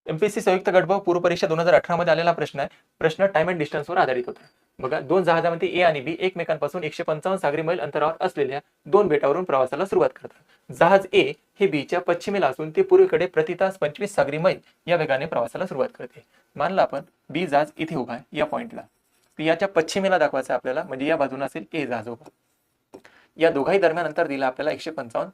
MPSC संयुक्त गटभाव पूर्व परीक्षा 2018 मध्ये आलेला प्रश्न आहे. प्रश्न टाइम अँड डिस्टन्सवर आधारित होता. बघा, दोन जहाजामध्ये ए आणि बी एकमेकांपासून 155 सागरी मैल अंतरावर असलेल्या दोन बेटावरून प्रवासाला सुरुवात करतात. जहाज ए हे बीच्या पश्चिमेला असून ते पूर्वेकडे प्रति तास 25 सागरी मैल या वेगाने प्रवासाला सुरुवात करते. मानलं आपण बी जहाज इथे उभा आहे या पॉइंटला, याच्या पश्चिमेला दाखवायचं आपल्याला, म्हणजे या बाजूने असेल ए जहाज उभा. या दोघाही दरम्यान अंतर दिलं आपल्याला 155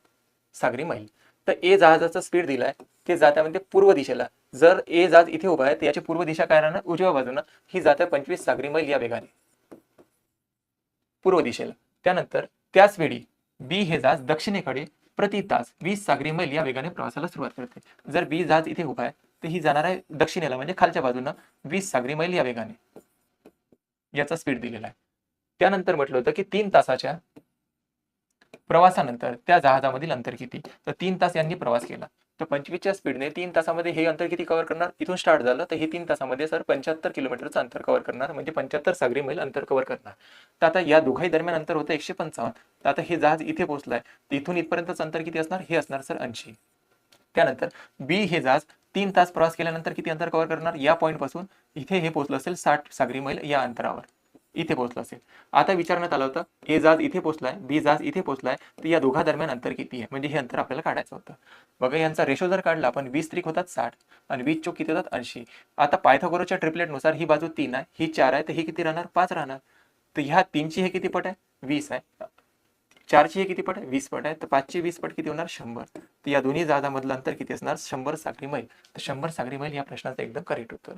सागरी मैल. तर ए जहाजाचा स्पीड दिलाय ते जाते म्हणजे पूर्व दिशेला. जर ए जहाज इथे उभा आहे तर याची पूर्व दिशा काय राहणार, उजव्या बाजूनं. ही जाते 25 सागरी मैल या वेगाने पूर्व दिशेला. त्यानंतर त्याच वेळी बी हे जहाज दक्षिणेकडे प्रति तास 20 सागरी मैल या वेगाने प्रवासाला सुरुवात करते. जर बी जहाज इथे उभा आहे तर ही जाणार आहे दक्षिणेला, म्हणजे खालच्या बाजूनं 20 सागरी मैल या वेगाने. याचा स्पीड दिलेला आहे. त्यानंतर म्हटलं होतं की 3 तासाच्या प्रवासानंतर त्या जहाजामधील अंतर किती, तर 3 तास यांनी प्रवास केला. तर 25च्या स्पीडने 3 तासामध्ये हे अंतर किती कव्हर करणार, इथून स्टार्ट झालं तर हे 3 तासामध्ये सर 75 किलोमीटरचं अंतर कव्हर करणार, म्हणजे 75 सागरी मैल अंतर कव्हर करणार. तर आता या दोघाही दरम्यान अंतर होतं 155. तर आता हे जहाज इथे पोहोचलाय, इथून इथपर्यंतचं अंतर किती असणार, हे असणार सर 80. त्यानंतर बी हे जहाज 3 तास प्रवास केल्यानंतर किती अंतर कव्हर करणार, या पॉईंट पासून इथे हे पोहोचलं असेल 60 सागरी मैल या अंतरावर इथे पोहोचलं असेल. आता विचारण्यात आलं होतं ए जहाज इथे पोहोचलाय, बी जहाज इथे पोहोचलाय, तर या दोघा दरम्यान अंतर किती आहे, म्हणजे हे अंतर आपल्याला काढायचं होतं. बघा, यांचा रेशो जर काढला आपण 20 त्रिक होतात 60 आणि 20 चौक किती होतात 80. आता पायथागोरसच्या ट्रिपलेटनुसार ही बाजू 3 आहे, ही 4 आहे, तर ही किती राहणार, 5 राहणार. तर ह्या 3ची हे किती पट आहे, 20 आहे. 4ची हे किती पट आहे, 20 पट आहे. तर 5ची 20 पट किती होणार, 100. तर या दोन्ही जहाजामधलं अंतर किती असणार, 100 सागरी मैल. तर 100 सागरी मैल या प्रश्नाचं एकदम करेक्ट उत्तर.